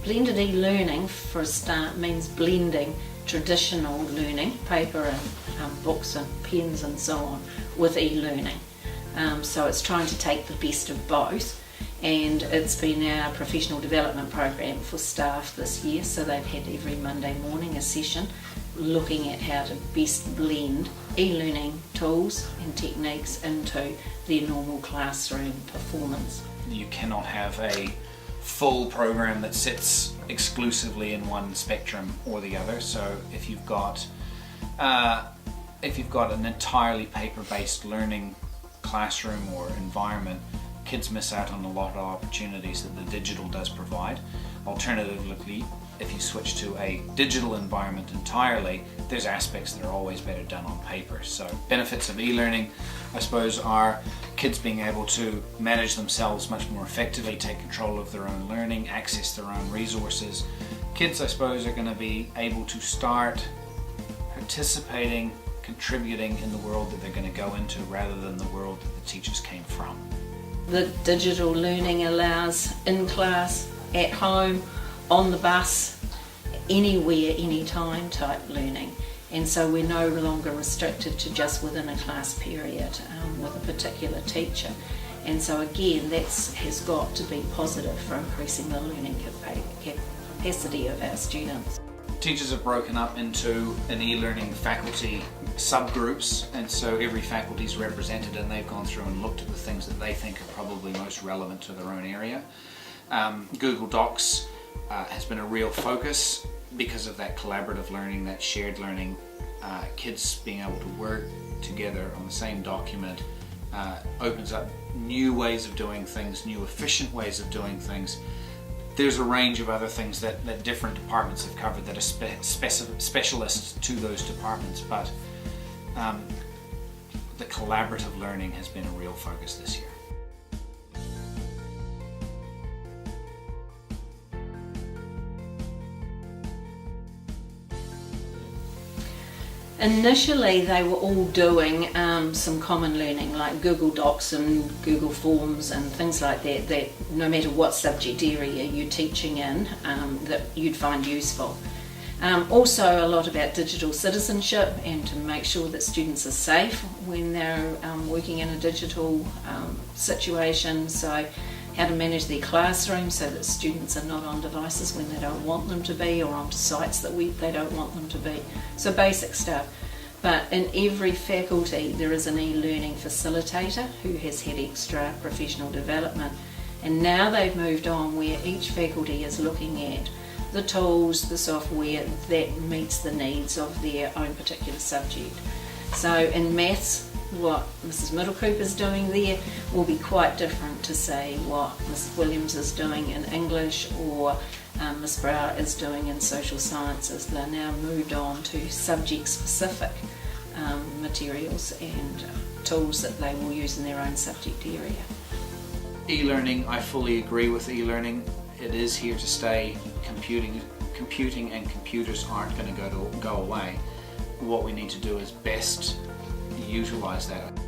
Blended e-learning, for a start, means blending traditional learning, paper and books and pens and so on, with e-learning. So it's trying to take the best of both, and it's been our professional development program for staff this year, so they've had every Monday morning a session looking at how to best blend e-learning tools and techniques into their normal classroom performance. You cannot have a full program that sits exclusively in one spectrum or the other. So if you've got an entirely paper-based learning classroom or environment, kids miss out on a lot of opportunities that the digital does provide. Alternatively, if you switch to a digital environment entirely, there's aspects that are always better done on paper. So benefits of e-learning, I suppose, are kids being able to manage themselves much more effectively, take control of their own learning, access their own resources. Kids, I suppose, are going to be able to start participating, contributing in the world that they're going to go into rather than the world that the teachers came from. The digital learning allows in-class, at home, on the bus, anywhere, anytime type learning, and so we're no longer restricted to just within a class period with a particular teacher, and so again that has got to be positive for increasing the learning capacity of our students. Teachers have broken up into an e-learning faculty subgroups, and so every faculty is represented, and they've gone through and looked at the things that they think are probably most relevant to their own area. Google Docs has been a real focus because of that collaborative learning, that shared learning, kids being able to work together on the same document opens up new ways of doing things, new efficient ways of doing things. There's a range of other things that different departments have covered that are specialists to those departments, but the collaborative learning has been a real focus this year. Initially they were all doing some common learning like Google Docs and Google Forms and things like that no matter what subject area you're teaching in, that you'd find useful. Also a lot about digital citizenship and to make sure that students are safe when they're working in a digital situation, so how to manage their classroom so that students are not on devices when they don't want them to be, or onto sites that they don't want them to be. So basic stuff. But in every faculty there is an e-learning facilitator who has had extra professional development, and now they've moved on where each faculty is looking at the tools, the software that meets the needs of their own particular subject. So in maths, what Mrs Middlecoup is doing there will be quite different to say what Mrs Williams is doing in English, or Miss Brower is doing in social sciences. They're now moved on to subject specific materials and tools that they will use in their own subject area. E-learning, I fully agree with e-learning. It is here to stay. Computing and computers aren't going to go away. What we need to do is best utilize that.